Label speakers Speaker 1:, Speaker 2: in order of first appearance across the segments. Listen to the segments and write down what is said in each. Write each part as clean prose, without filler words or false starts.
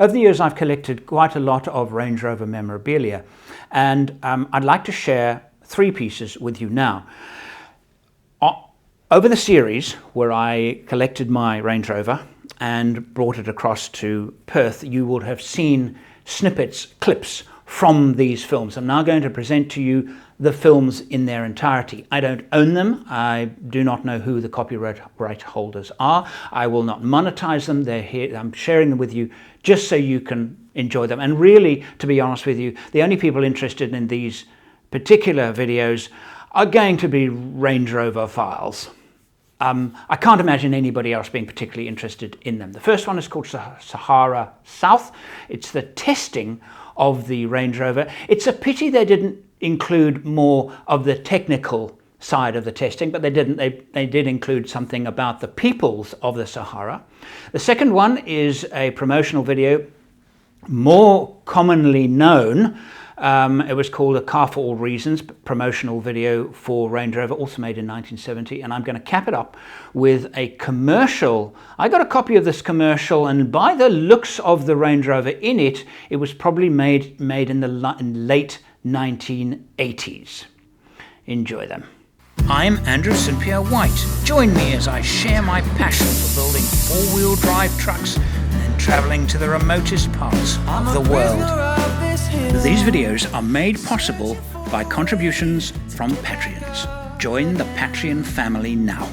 Speaker 1: Over the years, I've collected quite a lot of Range Rover memorabilia, and I'd like to share 3 pieces with you now. Over the series where I collected my Range Rover and brought it across to Perth, you will have seen snippets, clips from these films. I'm now going to present to you the films in their entirety. I don't own them. I do not know who the copyright holders are. I will not monetize them. They're here. I'm sharing them with you just so you can enjoy them. And really, to be honest with you, the only people interested in these particular videos are going to be Range Rover-philes. I can't imagine anybody else being particularly interested in them. The first one is called SAHARA South. It's the testing of the Range Rover. It's a pity they didn't include more of the technical side of the testing, but they didn't. They did include something about the peoples of the Sahara. The second one is a promotional video, more commonly known. It was called A Car for All Reasons, promotional video for Range Rover, also made in 1970, and I'm going to cap it up with a commercial. I got a copy of this commercial, and by the looks of the Range Rover in it, it was probably made in the late 1980s. Enjoy them. I'm Andrew St Pierre White. Join me as I share my passion for building 4-wheel drive trucks and travelling to the remotest parts of the world. These videos are made possible by contributions from Patreons. Join the Patreon family now.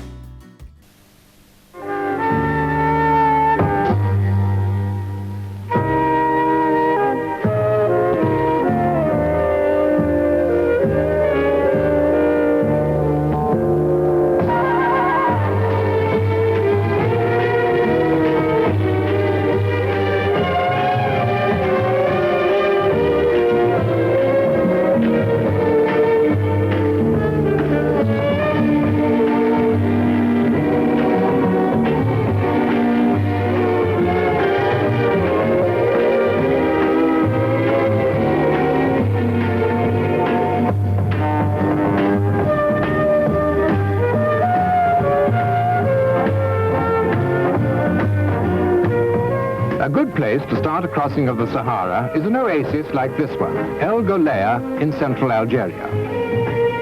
Speaker 2: A good place to start a crossing of the Sahara is an oasis like this one, El Golea in central Algeria.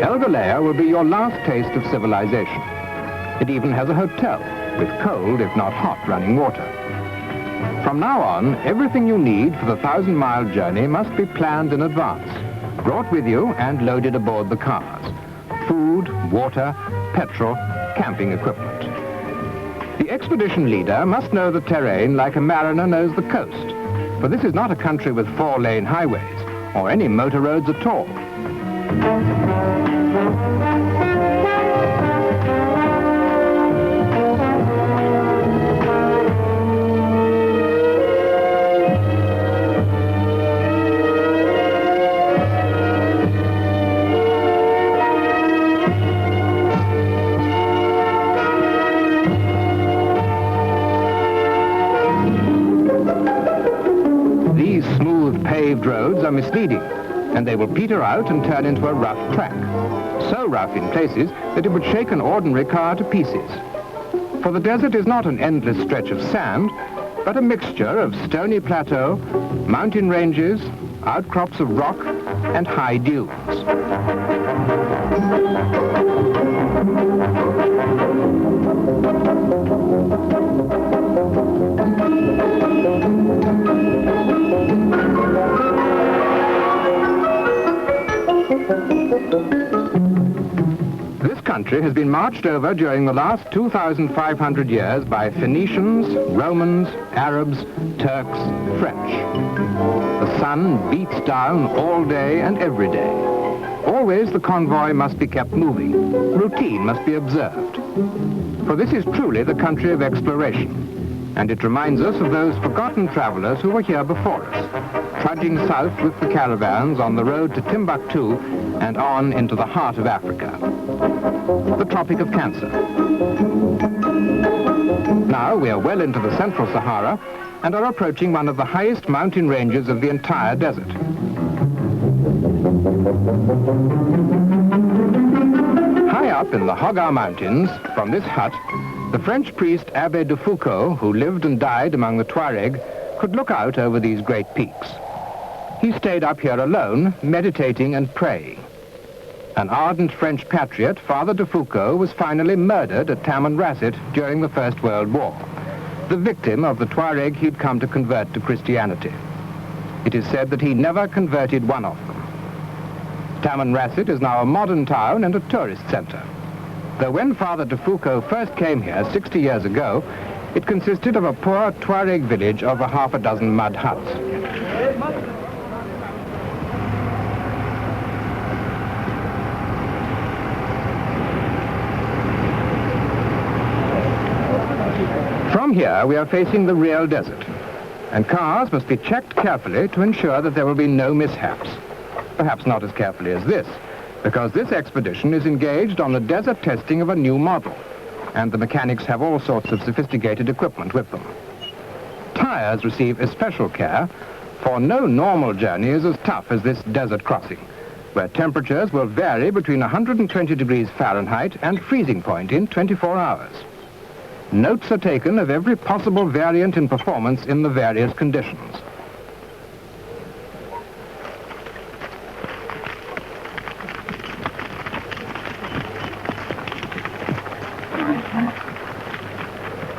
Speaker 2: El Golea will be your last taste of civilization. It even has a hotel with cold, if not hot, running water. From now on, everything you need for the 1,000-mile journey must be planned in advance, brought with you and loaded aboard the cars. Food, water, petrol, camping equipment. The expedition leader must know the terrain like a mariner knows the coast, for this is not a country with 4-lane highways or any motor roads at all. Paved roads are misleading, and they will peter out and turn into a rough track. So rough in places that it would shake an ordinary car to pieces. For the desert is not an endless stretch of sand, but a mixture of stony plateau, mountain ranges, outcrops of rock, and high dunes. This country has been marched over during the last 2,500 years by Phoenicians, Romans, Arabs, Turks, French. The sun beats down all day and every day. Always the convoy must be kept moving. Routine must be observed. For this is truly the country of exploration, and it reminds us of those forgotten travelers who were here before us, trudging south with the caravans on the road to Timbuktu and on into the heart of Africa, the Tropic of Cancer. Now we are well into the central Sahara and are approaching one of the highest mountain ranges of the entire desert. High up in the Hogar Mountains, from this hut, the French priest Abbé de Foucault, who lived and died among the Tuareg, could look out over these great peaks. He stayed up here alone, meditating and praying. An ardent French patriot, Father de Foucauld, was finally murdered at Tamanrasset during the First World War, the victim of the Tuareg he'd come to convert to Christianity. It is said that he never converted one of them. Tamanrasset is now a modern town and a tourist center. Though when Father de Foucauld first came here 60 years ago, it consisted of a poor Tuareg village of a half a dozen mud huts. From here, we are facing the real desert, and cars must be checked carefully to ensure that there will be no mishaps. Perhaps not as carefully as this, because this expedition is engaged on the desert testing of a new model, and the mechanics have all sorts of sophisticated equipment with them. Tires receive especial care, for no normal journey is as tough as this desert crossing, where temperatures will vary between 120 degrees Fahrenheit and freezing point in 24 hours. Notes are taken of every possible variant in performance in the various conditions.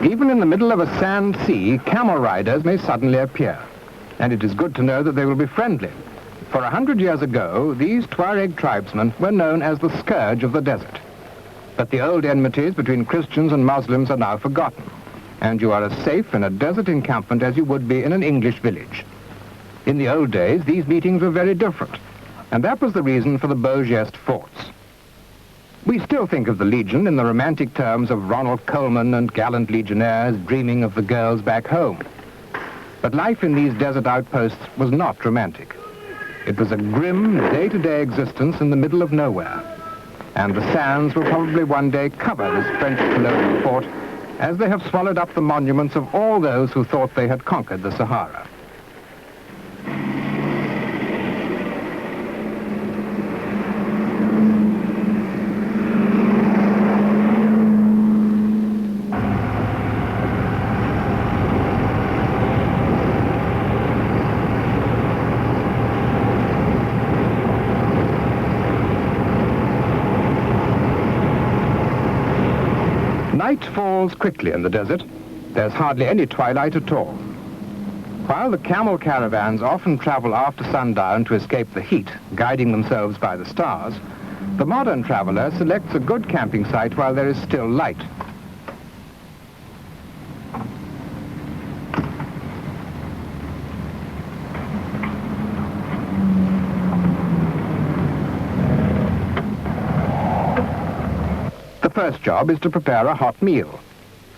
Speaker 2: Even in the middle of a sand sea, camel riders may suddenly appear, and it is good to know that they will be friendly. For 100 years ago, these Tuareg tribesmen were known as the scourge of the desert. But the old enmities between Christians and Muslims are now forgotten, and you are as safe in a desert encampment as you would be in an English village. In the old days, these meetings were very different, and that was the reason for the beau geste forts. We still think of the Legion in the romantic terms of Ronald Colman and gallant legionnaires dreaming of the girls back home. But life in these desert outposts was not romantic. It was a grim, day-to-day existence in the middle of nowhere. And the sands will probably one day cover this French colonial fort, as they have swallowed up the monuments of all those who thought they had conquered the Sahara. Night falls quickly in the desert. There's hardly any twilight at all. While the camel caravans often travel after sundown to escape the heat, guiding themselves by the stars, the modern traveler selects a good camping site while there is still light. The first job is to prepare a hot meal.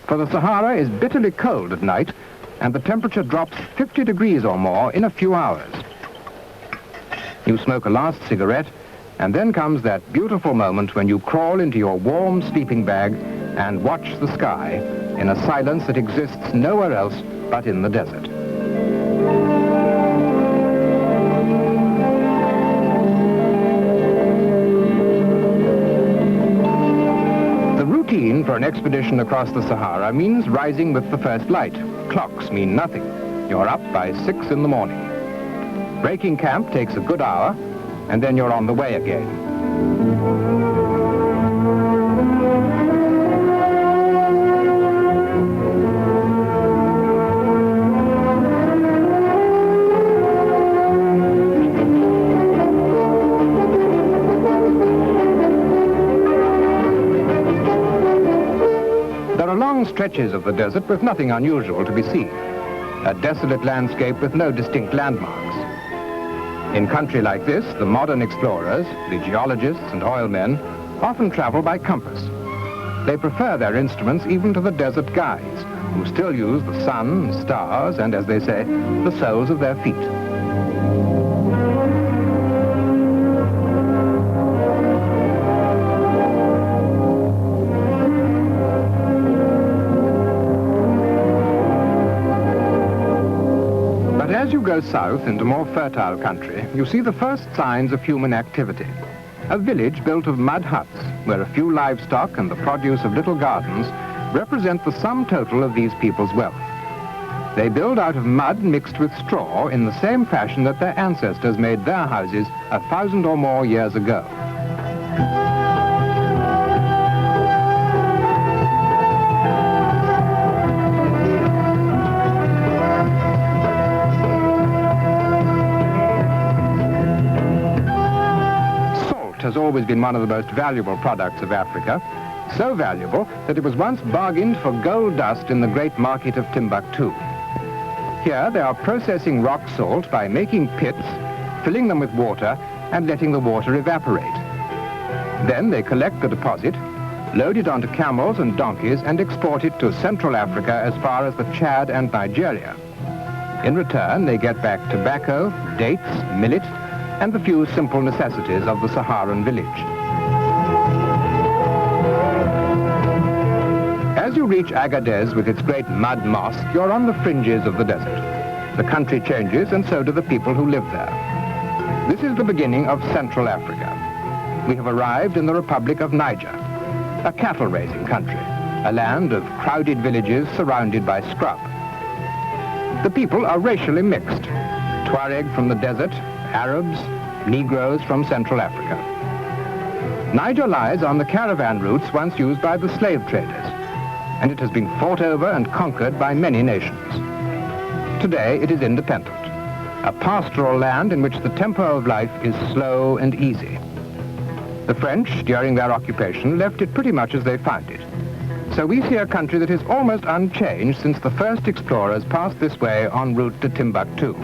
Speaker 2: For the Sahara is bitterly cold at night, and the temperature drops 50 degrees or more in a few hours. You smoke a last cigarette, and then comes that beautiful moment when you crawl into your warm sleeping bag and watch the sky in a silence that exists nowhere else but in the desert. Routine for an expedition across the Sahara means rising with the first light. Clocks mean nothing. You're up by 6 in the morning. Breaking camp takes a good hour, and then you're on the way again. Stretches of the desert with nothing unusual to be seen. A desolate landscape with no distinct landmarks. In country like this, the modern explorers, the geologists and oil men, often travel by compass. They prefer their instruments even to the desert guides, who still use the sun, stars, and, as they say, the soles of their feet. As you go south into more fertile country, you see the first signs of human activity. A village built of mud huts, where a few livestock and the produce of little gardens represent the sum total of these people's wealth. They build out of mud mixed with straw in the same fashion that their ancestors made their houses 1,000 or more years ago. Salt has always been one of the most valuable products of Africa, so valuable that it was once bargained for gold dust in the great market of Timbuktu. Here they are processing rock salt by making pits, filling them with water, and letting the water evaporate. Then they collect the deposit, load it onto camels and donkeys, and export it to Central Africa as far as the Chad and Nigeria. In return, they get back tobacco, dates, millet, and the few simple necessities of the Saharan village. As you reach Agadez with its great mud mosque, you're on the fringes of the desert. The country changes, and so do the people who live there. This is the beginning of Central Africa. We have arrived in the Republic of Niger, a cattle-raising country, a land of crowded villages surrounded by scrub. The people are racially mixed. Tuareg from the desert, Arabs, Negroes from Central Africa. Niger lies on the caravan routes once used by the slave traders, and it has been fought over and conquered by many nations. Today it is independent, a pastoral land in which the tempo of life is slow and easy. The French, during their occupation, left it pretty much as they found it. So we see a country that is almost unchanged since the first explorers passed this way en route to Timbuktu.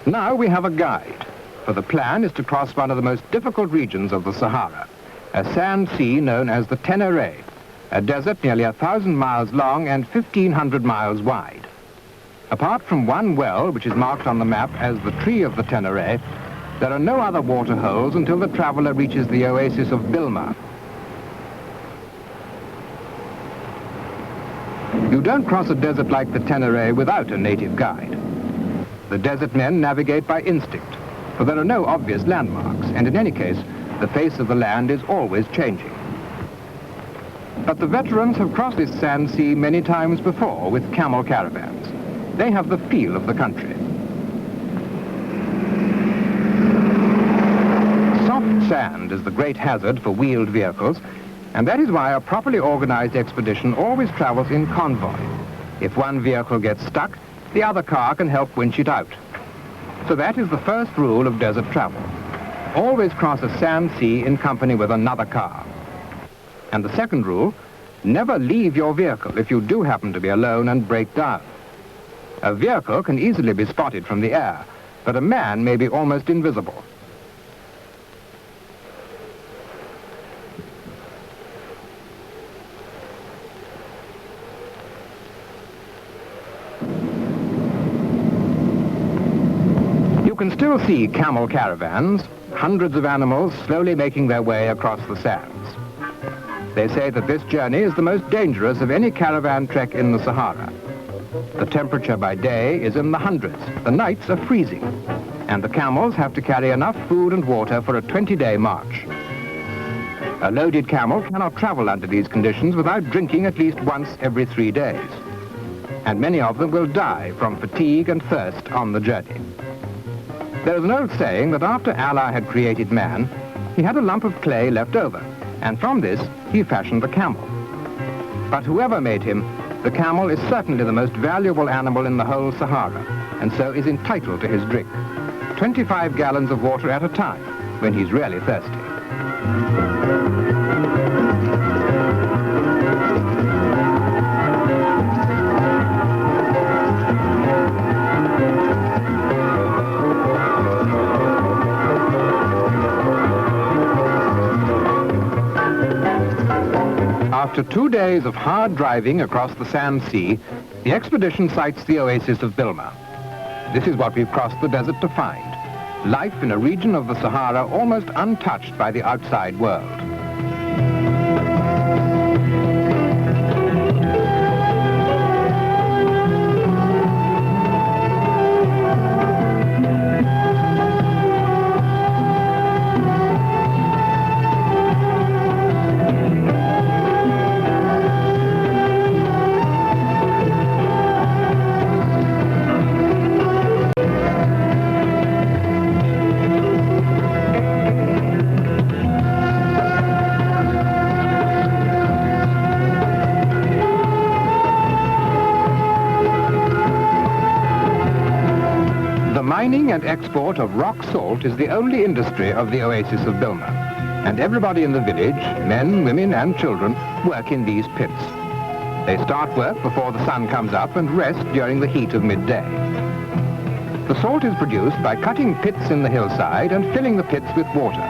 Speaker 2: Now we have a guide, for the plan is to cross one of the most difficult regions of the Sahara, a sand sea known as the Tenere, a desert nearly 1,000 miles long and 1,500 miles wide. Apart from one well, which is marked on the map as the Tree of the Tenere, there are no other water holes until the traveler reaches the oasis of Bilma. You don't cross a desert like the Tenere without a native guide. The desert men navigate by instinct, for there are no obvious landmarks, and in any case, the face of the land is always changing. But the veterans have crossed this sand sea many times before with camel caravans. They have the feel of the country. Soft sand is the great hazard for wheeled vehicles, and that is why a properly organized expedition always travels in convoy. If one vehicle gets stuck, the other car can help winch it out. So that is the first rule of desert travel. Always cross a sand sea in company with another car. And the second rule, never leave your vehicle if you do happen to be alone and break down. A vehicle can easily be spotted from the air, but a man may be almost invisible. You can still see camel caravans, hundreds of animals slowly making their way across the sands. They say that this journey is the most dangerous of any caravan trek in the Sahara. The temperature by day is in the hundreds, the nights are freezing, and the camels have to carry enough food and water for a 20-day march. A loaded camel cannot travel under these conditions without drinking at least once every 3 days, and many of them will die from fatigue and thirst on the journey. There is an old saying that after Allah had created man, he had a lump of clay left over, and from this he fashioned the camel. But whoever made him, the camel is certainly the most valuable animal in the whole Sahara, and so is entitled to his drink. 25 gallons of water at a time, when he's really thirsty. After 2 days of hard driving across the sand sea, the expedition sights the oasis of Bilma. This is what we've crossed the desert to find. Life in a region of the Sahara almost untouched by the outside world. Mining and export of rock salt is the only industry of the oasis of Bilma, and everybody in the village, men, women and children, work in these pits. They start work before the sun comes up and rest during the heat of midday. The salt is produced by cutting pits in the hillside and filling the pits with water.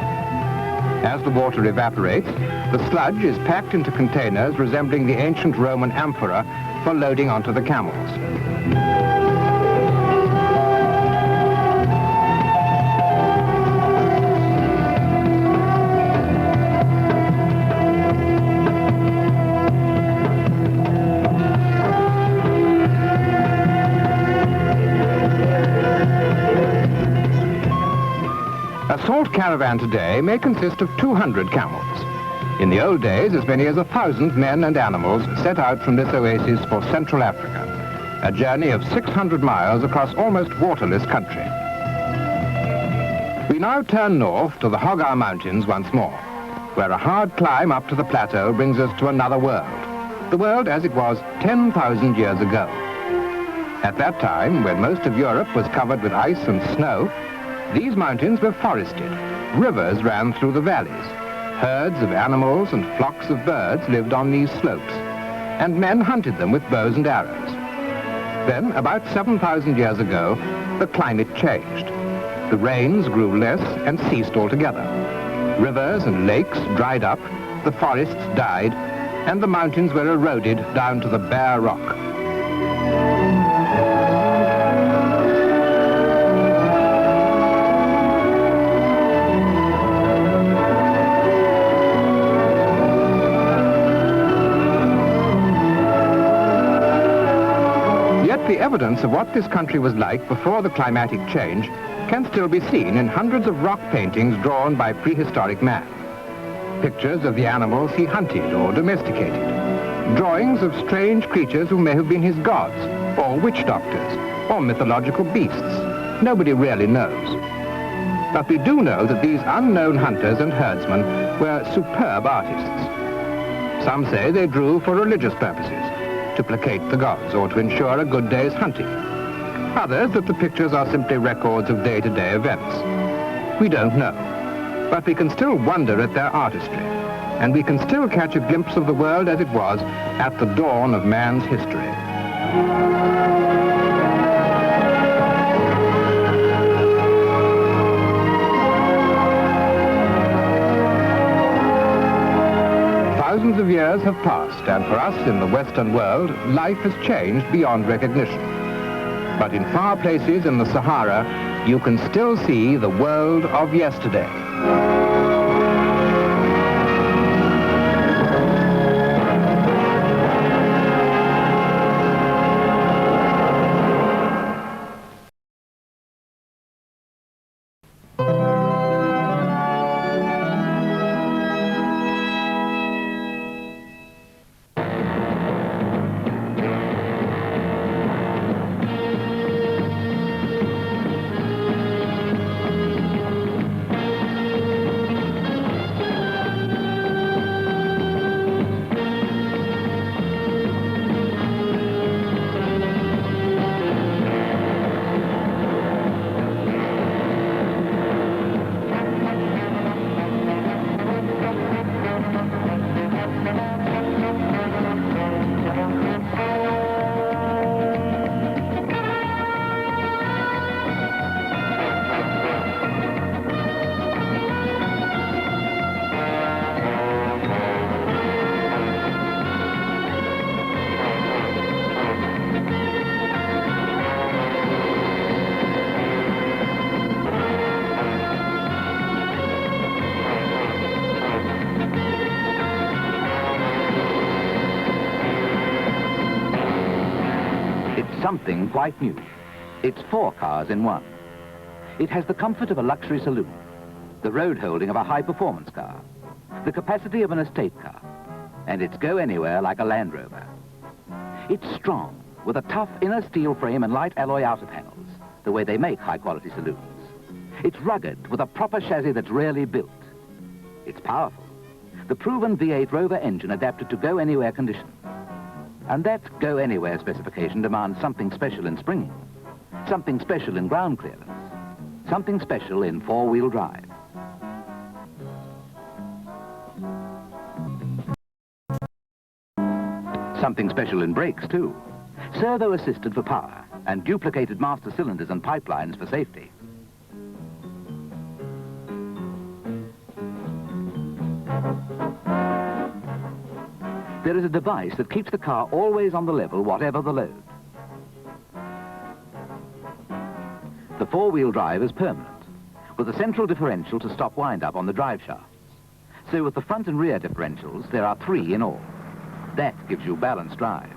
Speaker 2: As the water evaporates, the sludge is packed into containers resembling the ancient Roman amphora for loading onto the camels. A salt caravan today may consist of 200 camels. In the old days, as many as 1,000 men and animals set out from this oasis for Central Africa, a journey of 600 miles across almost waterless country. We now turn north to the Hogar Mountains once more, where a hard climb up to the plateau brings us to another world, the world as it was 10,000 years ago. At that time, when most of Europe was covered with ice and snow, these mountains were forested. Rivers ran through the valleys. Herds of animals and flocks of birds lived on these slopes, and men hunted them with bows and arrows. Then, about 7,000 years ago, the climate changed. The rains grew less and ceased altogether. Rivers and lakes dried up, the forests died, and the mountains were eroded down to the bare rock. The evidence of what this country was like before the climatic change can still be seen in hundreds of rock paintings drawn by prehistoric man. Pictures of the animals he hunted or domesticated. Drawings of strange creatures who may have been his gods, or witch doctors, or mythological beasts. Nobody really knows. But we do know that these unknown hunters and herdsmen were superb artists. Some say they drew for religious purposes, to placate the gods or to ensure a good day's hunting. Others that the pictures are simply records of day-to-day events. We don't know, but we can still wonder at their artistry, and we can still catch a glimpse of the world as it was at the dawn of man's history. Thousands of years have passed, and for us in the Western world, life has changed beyond recognition. But in far places in the Sahara, you can still see the world of yesterday.
Speaker 3: something quite new. It's 4 cars in one. It has the comfort of a luxury saloon, the road holding of a high-performance car, the capacity of an estate car, and it's go anywhere like a Land Rover. It's strong, with a tough inner steel frame and light alloy outer panels, the way they make high-quality saloons. It's rugged, with a proper chassis that's rarely built. It's powerful, the proven V8 Rover engine adapted to go-anywhere conditions. And that go-anywhere specification demands something special in springing, something special in ground clearance, something special in 4-wheel drive. Something special in brakes, too. Servo-assisted for power and duplicated master cylinders and pipelines for safety. There is a device that keeps the car always on the level, whatever the load. The 4-wheel drive is permanent, with a central differential to stop wind-up on the drive shafts. So with the front and rear differentials, there are 3 in all. That gives you balanced drive.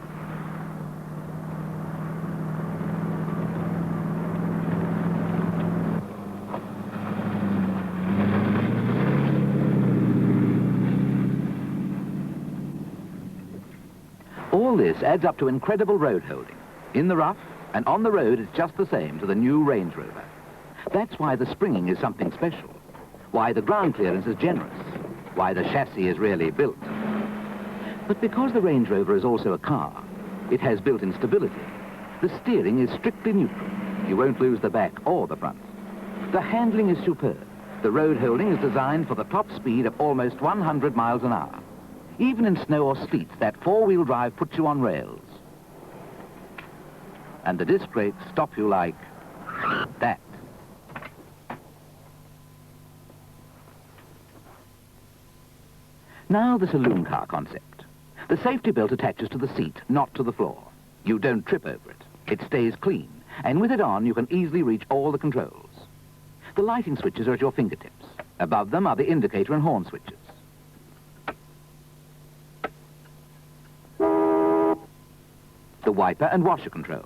Speaker 3: All this adds up to incredible road holding. In the rough and on the road, it's just the same to the new Range Rover. That's why the springing is something special, why the ground clearance is generous, why the chassis is really built. But because the Range Rover is also a car, it has built-in stability. The steering is strictly neutral. You won't lose the back or the front. The handling is superb. The road holding is designed for the top speed of almost 100 miles an hour. Even in snow or sleet, that 4-wheel drive puts you on rails. And the disc brakes stop you like that. Now the saloon car concept. The safety belt attaches to the seat, not to the floor. You don't trip over it. It stays clean, and with it on, you can easily reach all the controls. The lighting switches are at your fingertips. Above them are the indicator and horn switches. The wiper and washer control.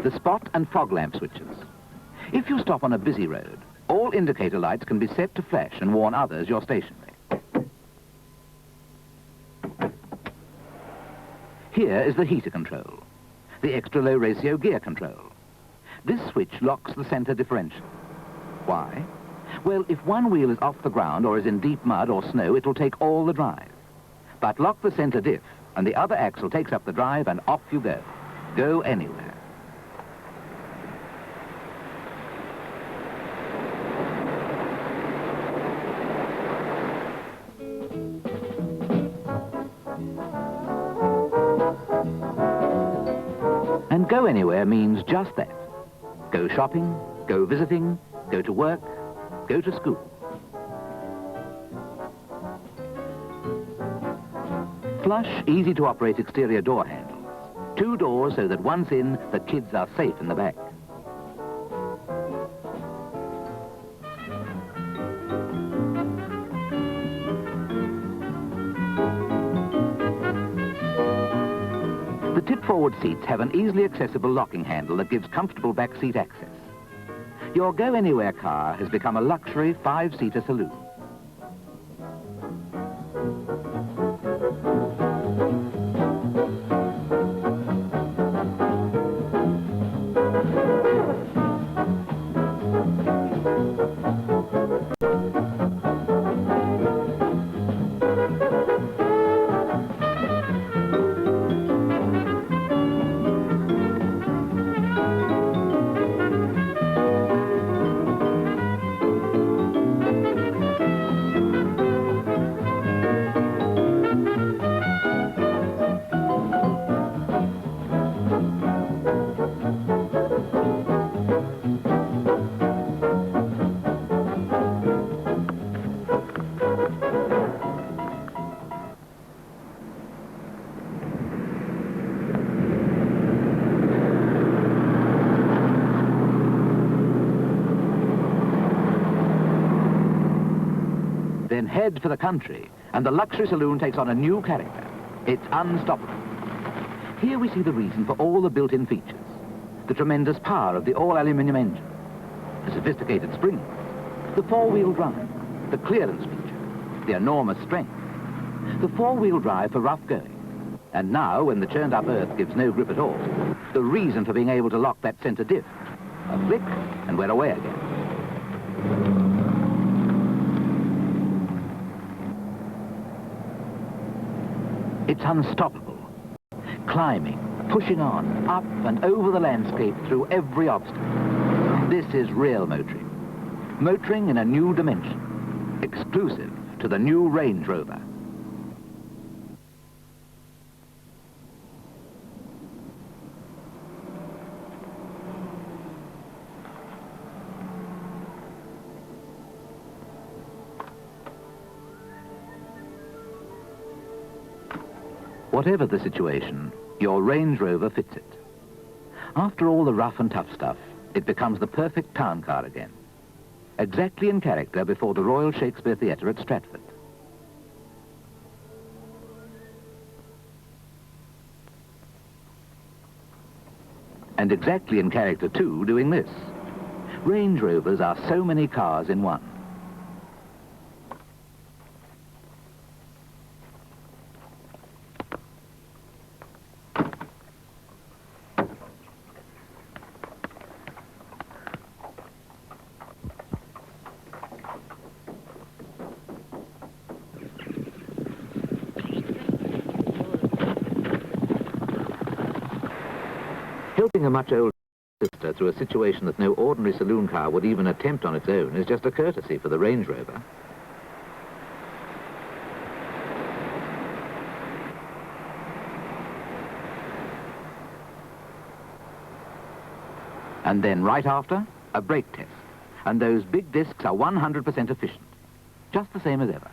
Speaker 3: The spot and fog lamp switches. If you stop on a busy road, all indicator lights can be set to flash and warn others you're stationary. Here is the heater control, the extra low ratio gear control. This switch locks the center differential. Why? Well, if one wheel is off the ground or is in deep mud or snow, it'll take all the drive. But lock the center diff, and the other axle takes up the drive, and off you go. Go anywhere. And go anywhere means just that. Go shopping, go visiting, go to work, go to school. Flush, easy-to-operate exterior door handles. 2 doors so that once in, the kids are safe in the back. The tip-forward seats have an easily accessible locking handle that gives comfortable back seat access. Your go-anywhere car has become a luxury 5-seater saloon. Then head for the country, and the luxury saloon takes on a new character. It's unstoppable. Here we see the reason for all the built-in features. The tremendous power of the all-aluminium engine, the sophisticated springs, the four-wheel drive, the clearance feature, the enormous strength, the four-wheel drive for rough going, and now, when the churned-up earth gives no grip at all, the reason for being able to lock that centre diff. A flick, and we're away again. It's unstoppable, climbing, pushing on, up and over the landscape through every obstacle. This is real motoring. Motoring in a new dimension, exclusive to the new Range Rover. Whatever the situation, your Range Rover fits it. After all the rough and tough stuff, it becomes the perfect town car again. Exactly in character before the Royal Shakespeare Theatre at Stratford. And exactly in character too, doing this. Range Rovers are so many cars in one. Helping a much older sister through a situation that no ordinary saloon car would even attempt on its own is just a courtesy for the Range Rover. And then right after, a brake test. And those big discs are 100% efficient. Just the same as ever.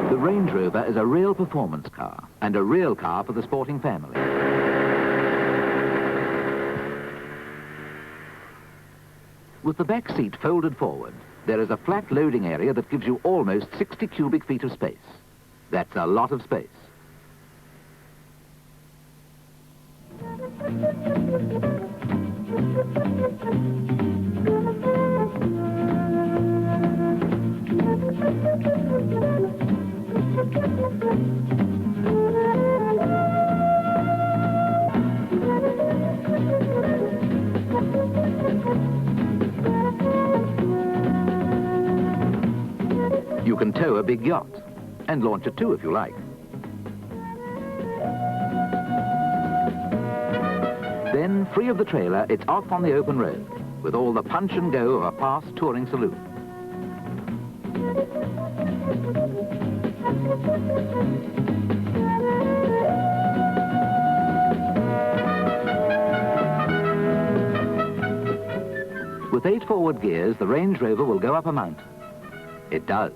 Speaker 3: The Range Rover is a real performance car, and a real car for the sporting family. With the back seat folded forward, there is a flat loading area that gives you almost 60 cubic feet of space. That's a lot of space. You can tow a big yacht, and launch it too if you like. Then, free of the trailer, it's off on the open road, with all the punch and go of a past touring saloon. With 8 forward gears, the Range Rover will go up a mountain. It does.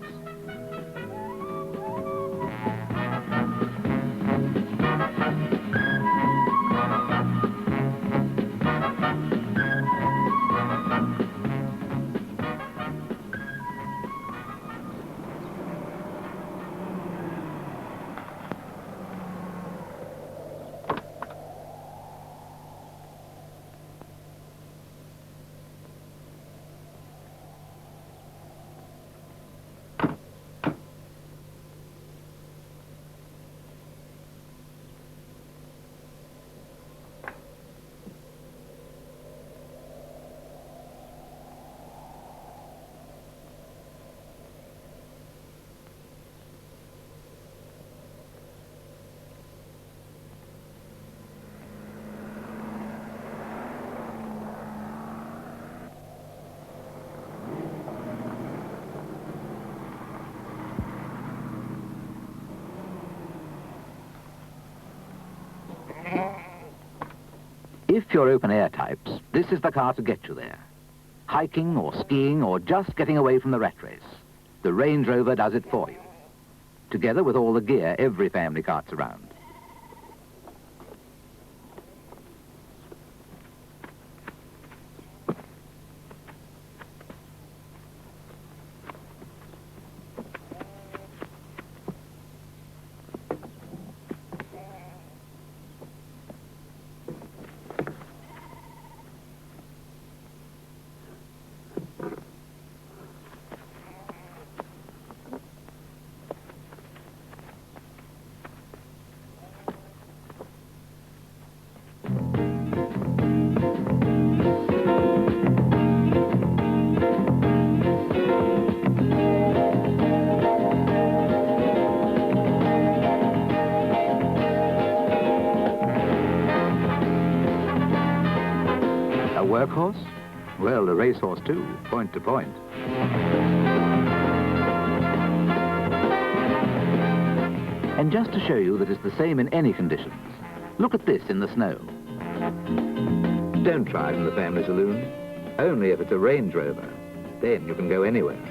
Speaker 3: If you're open-air types, this is the car to get you there. Hiking or skiing or just getting away from the rat race, the Range Rover does it for you. together with all the gear every family carts around. Workhorse? Well, a racehorse too, point to point. And just to show you that it's the same in any conditions, look at this in the snow. Don't try it in the family saloon. Only if it's a Range Rover. Then you can go anywhere.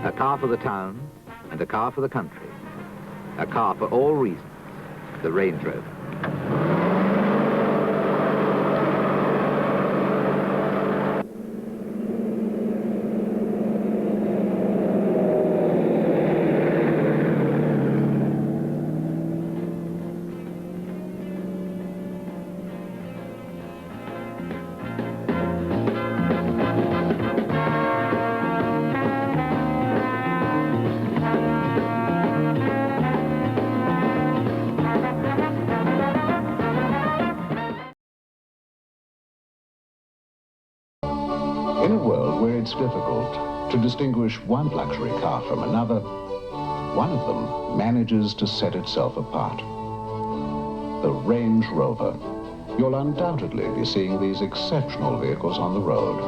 Speaker 3: A car for the town and a car for the country. A car for all reasons. The Range Rover.
Speaker 4: In a world where it's difficult to distinguish one luxury car from another, one of them manages to set itself apart. The Range Rover. You'll undoubtedly be seeing these exceptional vehicles on the road.